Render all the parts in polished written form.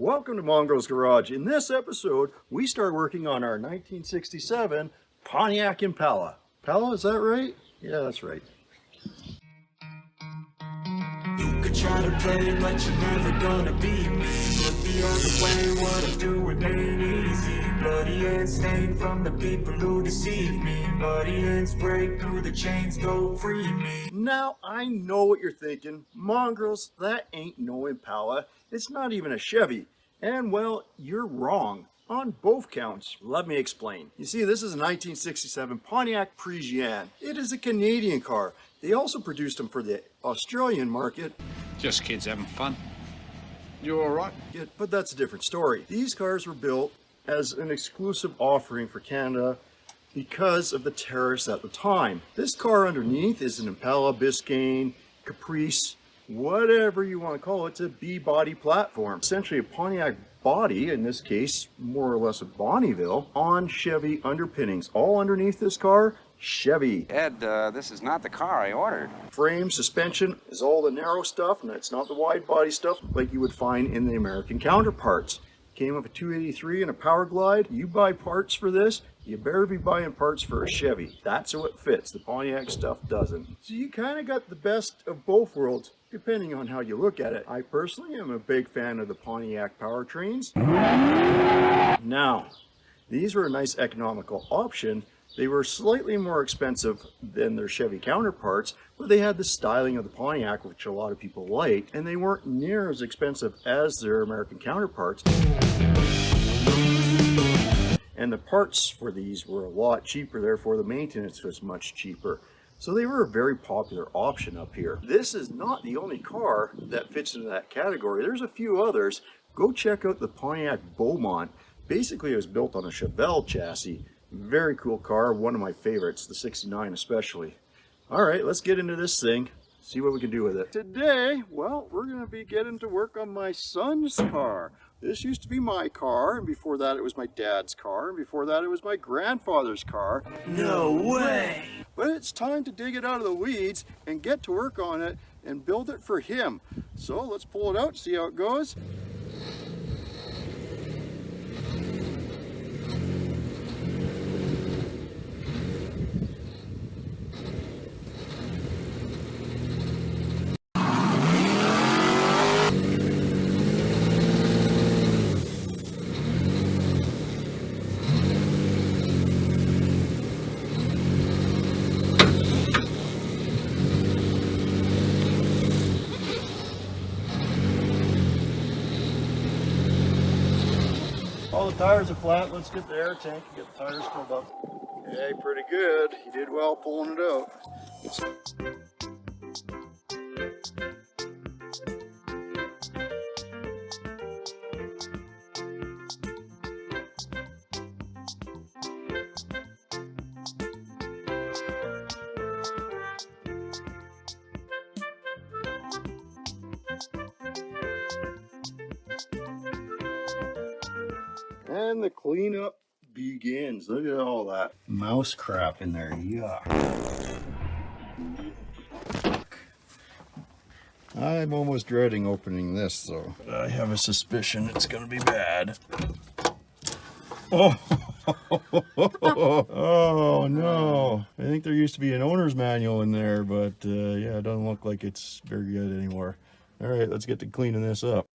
Welcome to Mongrels Garage. In this episode, we start working on our 1967 Pontiac Impala. Impala, is that right? Yeah, that's right. You could try to play, but you're never gonna beat me. Look the other way, what I'm doing ain't easy. Bloody hands stained from the people who deceive me. Bloody hands break through the chains, go free me. Now, I know what you're thinking. Mongrels, that ain't no Impala. It's not even a Chevy. And well, you're wrong on both counts. Let me explain. You see, this is a 1967 Pontiac Parisienne. It is a Canadian car. They also produced them for the Australian market. Just kids having fun. You all right? But that's a different story. These cars were built as an exclusive offering for Canada because of the tariffs at the time. This car underneath is an Impala, Biscayne, Caprice, whatever you want to call it. It's a B-body platform. Essentially a Pontiac body, in this case, more or less a Bonneville, on Chevy underpinnings. All underneath this car, Chevy. Ed, this is not the car I ordered. Frame, suspension is all the narrow stuff, and it's not the wide body stuff like you would find in the American counterparts. Came with a 283 and a Power Glide. You buy parts for this, you better be buying parts for a Chevy. That's how it fits. The Pontiac stuff doesn't. So you kind of got the best of both worlds, depending on how you look at it. I personally am a big fan of the Pontiac powertrains. Now, these were a nice economical option. They were slightly more expensive than their Chevy counterparts, but they had the styling of the Pontiac, which a lot of people liked, and they weren't near as expensive as their American counterparts. And the parts for these were a lot cheaper, therefore the maintenance was much cheaper. So they were a very popular option up here. This is not the only car that fits into that category. There's a few others. Go check out the Pontiac Beaumont. Basically, it was built on a Chevelle chassis. Very cool car, one of my favorites, the 69 especially. All right, let's get into this thing, see what we can do with it. Today, well, we're gonna be getting to work on my son's car. This used to be my car, and before that it was my dad's car, and before that it was my grandfather's car. No way! But it's time to dig it out of the weeds and get to work on it and build it for him. So let's pull it out, see how it goes. All the tires are flat. Let's get the air tank and get the tires filled up. Okay, pretty good. You did well pulling it out. And the cleanup begins. Look at all that mouse crap in there. Yuck. I'm almost dreading opening this though. I have a suspicion it's going to be bad. Oh. Oh no. I think there used to be an owner's manual in there, but yeah, it doesn't look like it's very good anymore. All right, let's get to cleaning this up.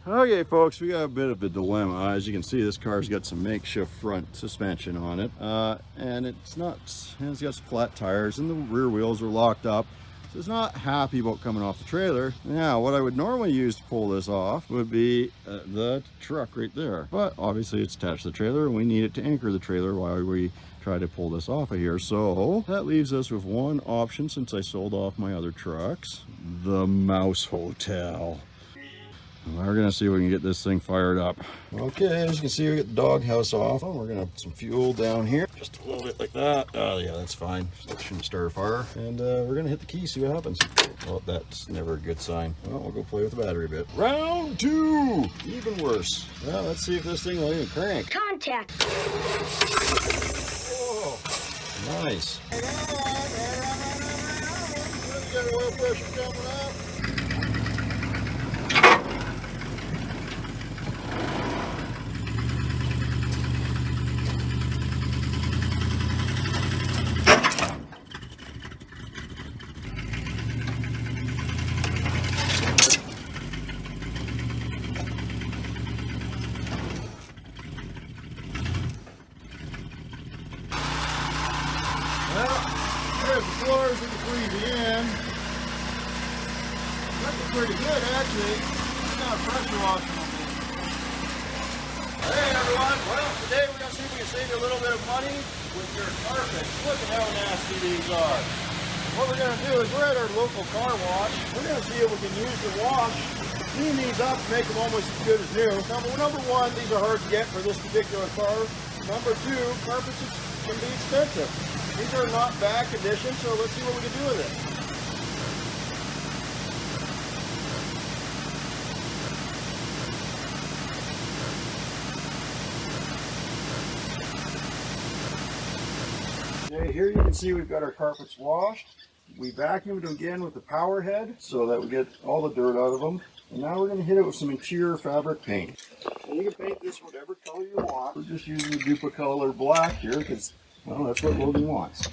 Okay folks, we got a bit of a dilemma. As you can see, this car's got some makeshift front suspension on it, and it's got some flat tires and the rear wheels are locked up, so it's not happy about coming off the trailer. Now what I would normally use to pull this off would be the truck right there, but obviously it's attached to the trailer and we need it to anchor the trailer while we try to pull this off of here. So that leaves us with one option since I sold off my other trucks: the Mouse Hotel. We're gonna see if we can get this thing fired up. Okay, as you can see, we get the doghouse off. We're gonna put some fuel down here, just a little bit like that. Oh yeah, that's fine. That shouldn't start a fire. And we're gonna hit the key, see what happens. Well, that's never a good sign. Well, we'll go play with the battery a bit. Round two, even worse. Well, let's see if this thing will even crank. Contact. Oh, nice. Got oil pressure coming up. pretty good, actually. It's not pressure washing on this. Hey everyone, well today we're going to see if we can save you a little bit of money with your carpets. Look at how nasty these are. What we're going to do is we're at our local car wash. We're going to see if we can use the wash, clean these up, and make them almost as good as new. Number one, these are hard to get for this particular car. Number two, carpets can be expensive. These are not bad condition, so let's see what we can do with it. Okay, here you can see we've got our carpets washed. We vacuumed them again with the power head so that we get all the dirt out of them. And now we're going to hit it with some interior fabric paint. And you can paint this whatever color you want. We're just using the Duplicolor black here because, well, that's what Logan wants.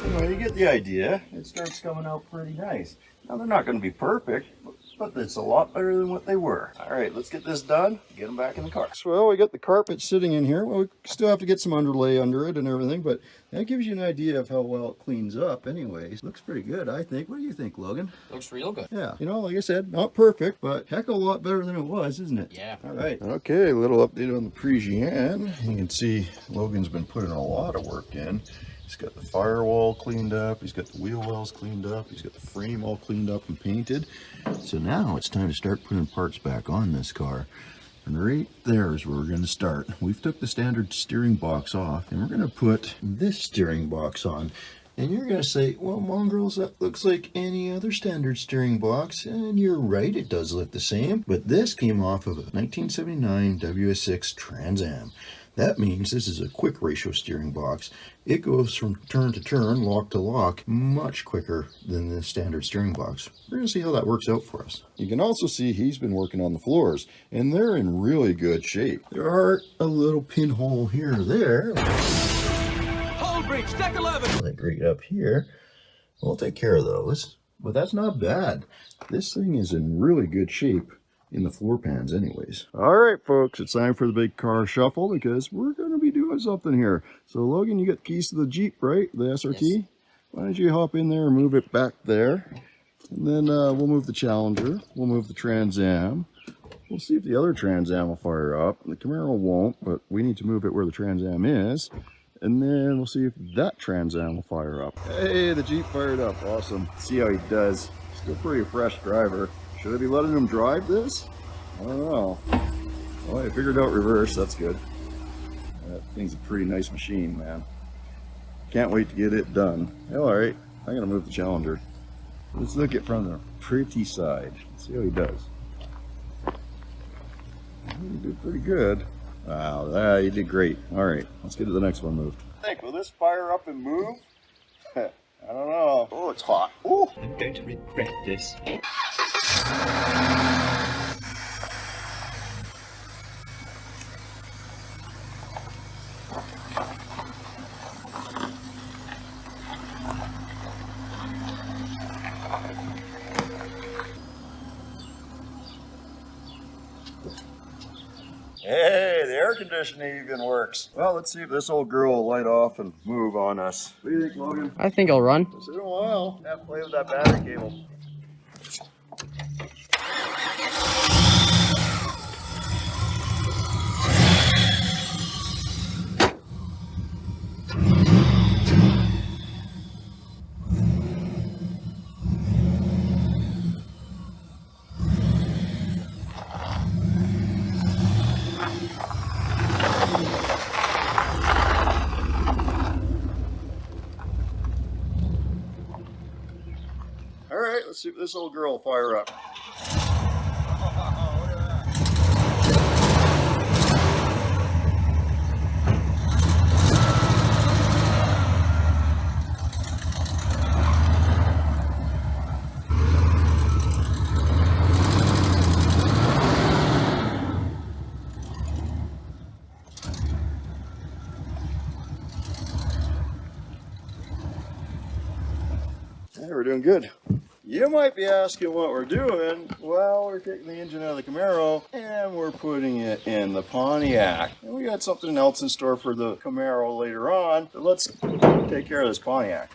Anyway, you get the idea. It starts coming out pretty nice. Now they're not going to be perfect, but it's a lot better than what they were. All right, let's get this done, get them back in the car. Well, we got the carpet sitting in here. Well, we still have to get some underlay under it and everything, but that gives you an idea of how well it cleans up anyways. Looks pretty good, I think. What do you think, Logan? Looks real good. Yeah, you know, like I said, not perfect, but heck of a lot better than it was, isn't it? Yeah. All right. Okay, a little update on the Parisienne. You can see Logan's been putting a lot of work in. He's got the firewall cleaned up, he's got the wheel wells cleaned up, he's got the frame all cleaned up and painted. So now it's time to start putting parts back on this car. And right there is where we're going to start. We've took the standard steering box off and we're going to put this steering box on. And you're going to say, well, Mongrels, that looks like any other standard steering box. And you're right, it does look the same. But this came off of a 1979 WS6 Trans Am. That means this is a quick ratio steering box. It goes from turn to turn, lock to lock, much quicker than the standard steering box. We're going to see how that works out for us. You can also see he's been working on the floors, and they're in really good shape. There are a little pinhole here or there. Hold breach, deck 11! Like right up here. We'll take care of those, but that's not bad. This thing is in really good shape in the floor pans anyways. All right, folks, it's time for the big car shuffle because we're going to be doing something here. So Logan, you got the keys to the Jeep, right? The SRT? Yes. Why don't you hop in there and move it back there? And then we'll move the Challenger. We'll move the Trans Am. We'll see if the other Trans Am will fire up. The Camaro won't, but we need to move it where the Trans Am is. And then we'll see if that Trans Am will fire up. Hey, the Jeep fired up. Awesome. See how he does. Still pretty fresh driver. Should I be letting him drive this? I don't know. Well, I figured out reverse. That's good. That thing's a pretty nice machine, man. Can't wait to get it done. All right, I'm gonna move the Challenger. Let's look at from the pretty side. Let's see how he does. He did pretty good. Wow, he did great. All right, let's get to the next one moved. Will this fire up and move? I don't know. Oh, it's hot. Ooh. I'm going to regret this. Hey, the air conditioning even works. Well, let's see if this old girl will light off and move on us. What do you think, Logan? I think I'll run. It's been a while. Yeah, play with that battery cable. All right, let's see if this old girl will fire up. Hey, we're doing good. You might be asking what we're doing. Well, we're taking the engine out of the Camaro and we're putting it in the Pontiac. And we got something else in store for the Camaro later on, but let's take care of this Pontiac.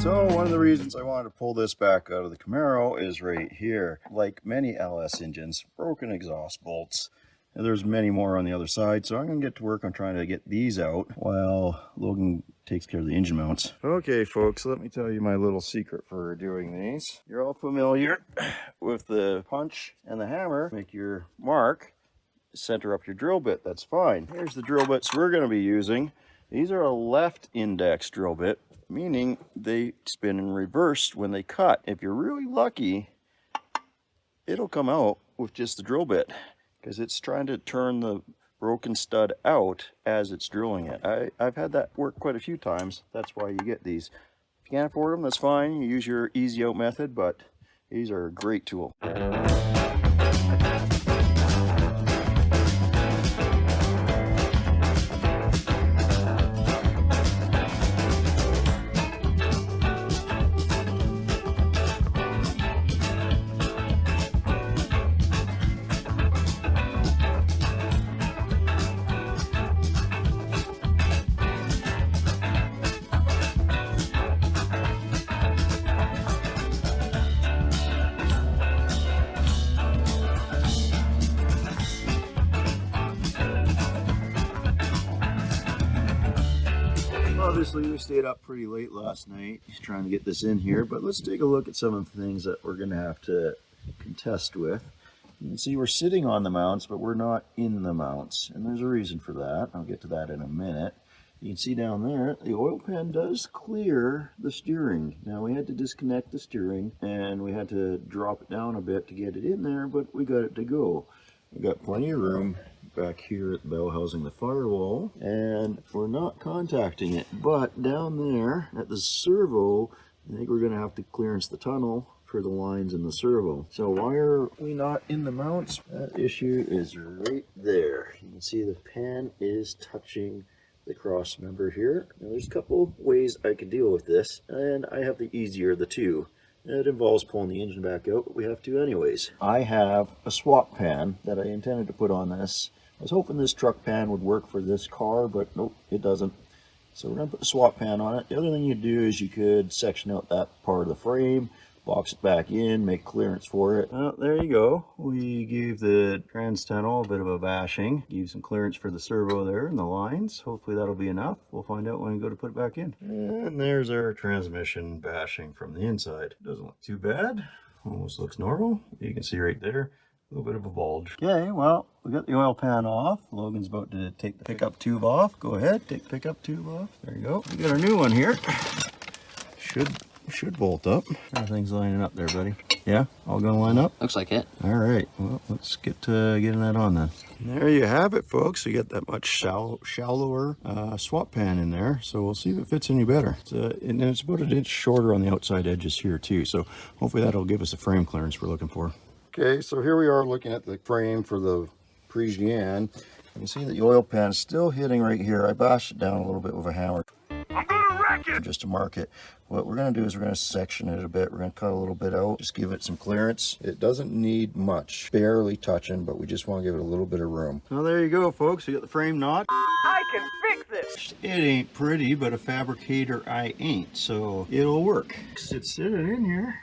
So one of the reasons I wanted to pull this back out of the Camaro is right here. Like many LS engines, broken exhaust bolts. And there's many more on the other side, so I'm going to get to work on trying to get these out while Logan takes care of the engine mounts. Okay folks, let me tell you my little secret for doing these. You're all familiar with the punch and the hammer. Make your mark, center up your drill bit, that's fine. Here's the drill bits we're going to be using. These are a left index drill bit, meaning they spin in reverse when they cut. If you're really lucky, it'll come out with just the drill bit because it's trying to turn the broken stud out as it's drilling it. I've had that work quite a few times. That's why you get these. If you can't afford them, that's fine. You use your easy out method, but these are a great tool. Obviously, we stayed up pretty late last night trying to get this in here, but let's take a look at some of the things that we're going to have to contest with. You can see we're sitting on the mounts, but we're not in the mounts, and there's a reason for that. I'll get to that in a minute. You can see down there, the oil pan does clear the steering. Now, we had to disconnect the steering, and we had to drop it down a bit to get it in there, but we got it to go. We got plenty of room back here at the bell housing the firewall, and we're not contacting it, but down there at the servo, I think we're going to have to clearance the tunnel for the lines in the servo. So why are we not in the mounts? That issue is right there. You can see the pan is touching the cross member here. Now there's a couple ways I could deal with this, and I have the easier of the two. It involves pulling the engine back out, but we have to anyways. I have a swap pan that I intended to put on this. I was hoping this truck pan would work for this car, but nope, it doesn't. So we're going to put the swap pan on it. The other thing you do is you could section out that part of the frame, box it back in, make clearance for it. Well, there you go. We gave the trans tunnel a bit of a bashing. Gave some clearance for the servo there and the lines. Hopefully that'll be enough. We'll find out when we go to put it back in. And there's our transmission bashing from the inside. Doesn't look too bad. Almost looks normal. You can see right there. A little bit of a bulge. Okay, well, we got the oil pan off. Logan's about to take the pickup tube off. Go ahead, take the pickup tube off. There you go. We got our new one here. Should bolt up. Everything's lining up there, buddy. Yeah, all gonna line up? Looks like it. All right, well, let's get to getting that on then. And there you have it, folks. We got that much shallower swap pan in there, so we'll see if it fits any better. And it's about an inch shorter on the outside edges here too, so hopefully that'll give us the frame clearance we're looking for. Okay, so here we are looking at the frame for the Parisienne. You can see that the oil pan is still hitting right here. I bashed it down a little bit with a hammer. I'm gonna wreck it! Just to mark it. What we're gonna do is we're gonna section it a bit. We're gonna cut a little bit out, just give it some clearance. It doesn't need much, barely touching, but we just wanna give it a little bit of room. Well, there you go, folks. We got the frame knot. I can fix this! It ain't pretty, but a fabricator I ain't, so it'll work. It's sitting in here.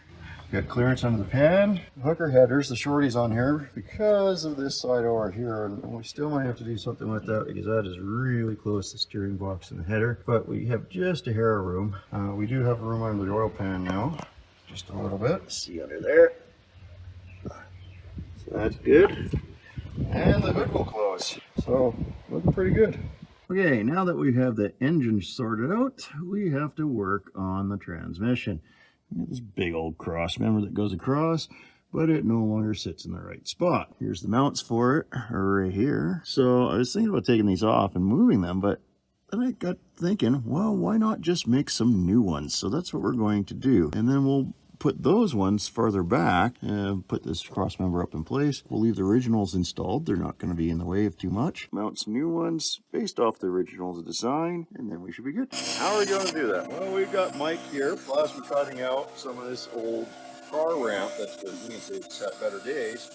Got clearance under the pan. Hooker headers, the shorties on here because of this side over here, and we still might have to do something with that because that is really close to the steering box and the header, but we have just a hair of room. We do have room under the oil pan now, just a little bit. See under there. So that's good. And the hood will close. So looking pretty good. Okay, now that we have the engine sorted out, we have to work on the transmission. This big old cross member that goes across, but it no longer sits in the right spot. Here's the mounts for it right here. So I was thinking about taking these off and moving them, but then I got thinking, well, why not just make some new ones? So that's what we're going to do. And then we'll put those ones farther back and put this cross member up in place. We'll leave the originals installed. They're not going to be in the way of too much. Mount some new ones based off the original design, and then we should be good. How are we going to do that? Well, we've got Mike here, plus we're cutting out some of this old car ramp that's been, you can say, it's had better days,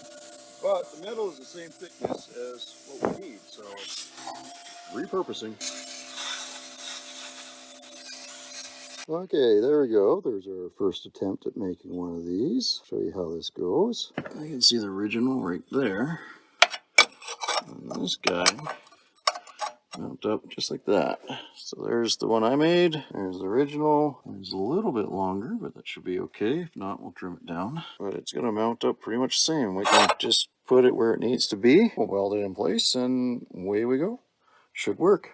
but the metal is the same thickness as what we need, so repurposing. Okay, there we go. There's our first attempt at making one of these. Show you how this goes. You can see the original right there. And this guy mounted up just like that. So there's the one I made. There's the original. It's a little bit longer, but that should be okay. If not, we'll trim it down. But it's going to mount up pretty much the same. We can just put it where it needs to be. We'll weld it in place, and away we go. Should work.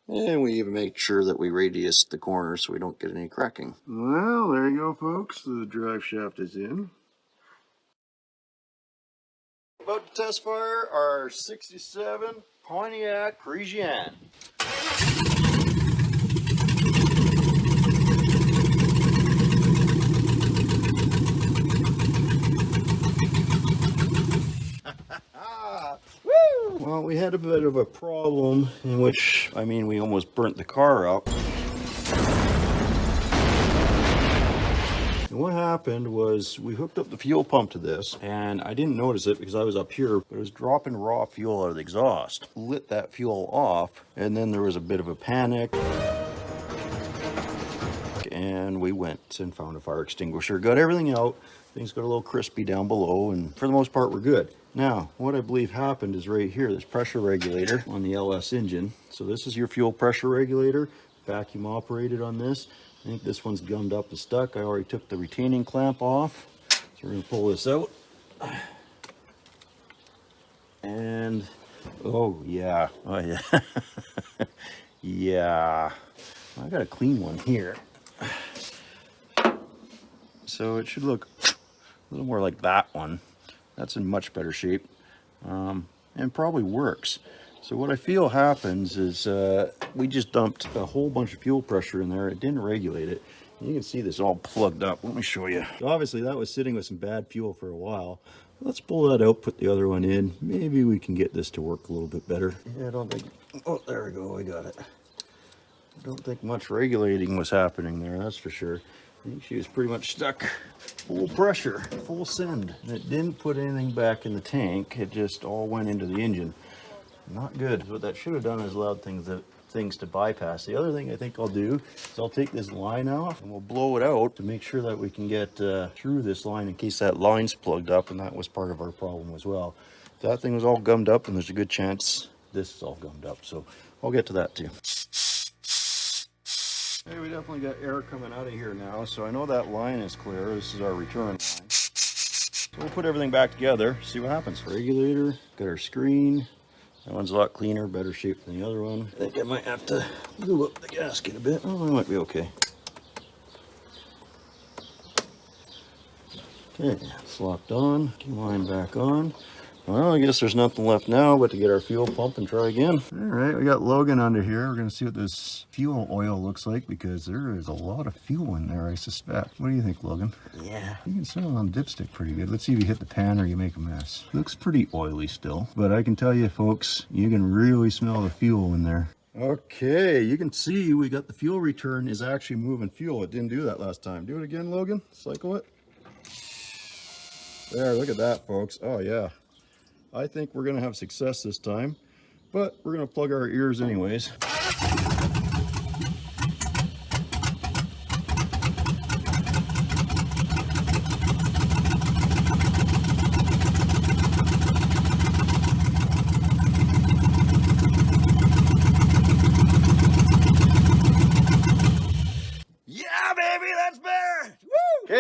And we even make sure that we radius the corners so we don't get any cracking. Well, there you go, folks. The drive shaft is in. About to test fire our 67 Pontiac Parisienne. Well, we had a bit of a problem in which, I mean, we almost burnt the car up. And what happened was we hooked up the fuel pump to this, and I didn't notice it because I was up here, but it was dropping raw fuel out of the exhaust. Lit that fuel off, and then there was a bit of a panic. And we went and found a fire extinguisher, got everything out. Things got a little crispy down below, and for the most part, we're good. Now, what I believe happened is right here, this pressure regulator on the LS engine. So this is your fuel pressure regulator, vacuum operated on this. I think this one's gummed up and stuck. I already took the retaining clamp off. So we're gonna pull this out. And, oh yeah, yeah. I got a clean one here. So it should look a little more like that one. That's in much better shape, and probably works. So what I feel happens is we just dumped a whole bunch of fuel pressure in there. It didn't regulate it. And you can see this all plugged up. Let me show you. So obviously that was sitting with some bad fuel for a while. Let's pull that out, put the other one in. Maybe we can get this to work a little bit better. Yeah, I don't think, oh, there we go, I got it. I don't think much regulating was happening there, that's for sure. I think she was pretty much stuck full pressure, full send. And it didn't put anything back in the tank. It just all went into the engine. Not good. What that should have done is allowed things to bypass. The other thing I think I'll do is I'll take this line off and we'll blow it out to make sure that we can get through this line in case that line's plugged up, and that was part of our problem as well. If that thing was all gummed up, and there's a good chance this is all gummed up. So I'll get to that too. Hey, we definitely got air coming out of here now, so I know that line is clear. This is our return line. So we'll put everything back together, see what happens. Regulator, got our screen. That one's a lot cleaner, better shape than the other one. I think I might have to glue up the gasket a bit. Oh, I might be okay. Okay, it's locked on. Key line back on. Well, I guess there's nothing left now but to get our fuel pump and try again. All right, we got Logan under here. We're gonna see what this fuel oil looks like because there is a lot of fuel in there, I suspect. What do you think, Logan? Yeah. You can smell it on dipstick pretty good. Let's see if you hit the pan or you make a mess. Looks pretty oily still, but I can tell you folks, you can really smell the fuel in there. Okay, you can see we got the fuel return is actually moving fuel. It didn't do that last time. Do it again, Logan. Cycle it. There, look at that, folks. Oh yeah. I think we're going to have success this time, but we're going to plug our ears anyways.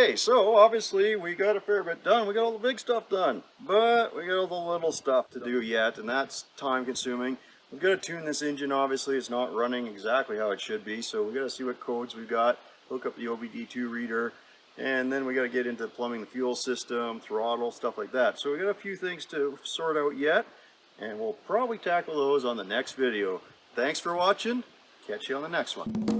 Okay, so obviously we got a fair bit done. We got all the big stuff done, but we got all the little stuff to do yet, and that's time consuming. We've got to tune this engine. Obviously it's not running exactly how it should be, so we got to see what codes we've got, hook up the OBD2 reader, and then we got to get into plumbing the fuel system, throttle, stuff like that. So we got a few things to sort out yet, and we'll probably tackle those on the next video. Thanks for watching. Catch you on the next one.